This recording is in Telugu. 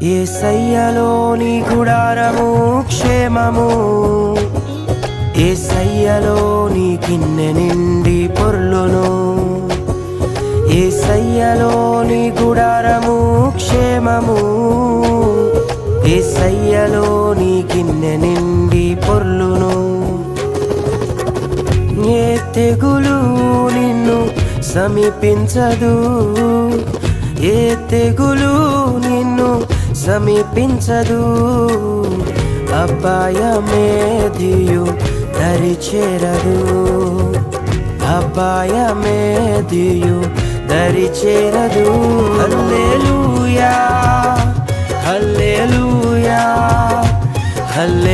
యేసయ్యలోని గుడారము క్షేమము, యేసయ్యలోని గిన్నె నిండి పొర్లును. యేసయ్యలోని గుడారము క్షేమము, యేసయ్యలోని గిన్నె నిండి పొర్లును. ఏ తెగులు నిన్ను సమీపించదు, ఏ తెగులు నిన్ను సమీపించదు. అపాయమేదియు దరిచేరదు, అపాయమేదియు దరిచేరదు. హల్లెలూయా హల్లెలూయా హల్లెలూయా.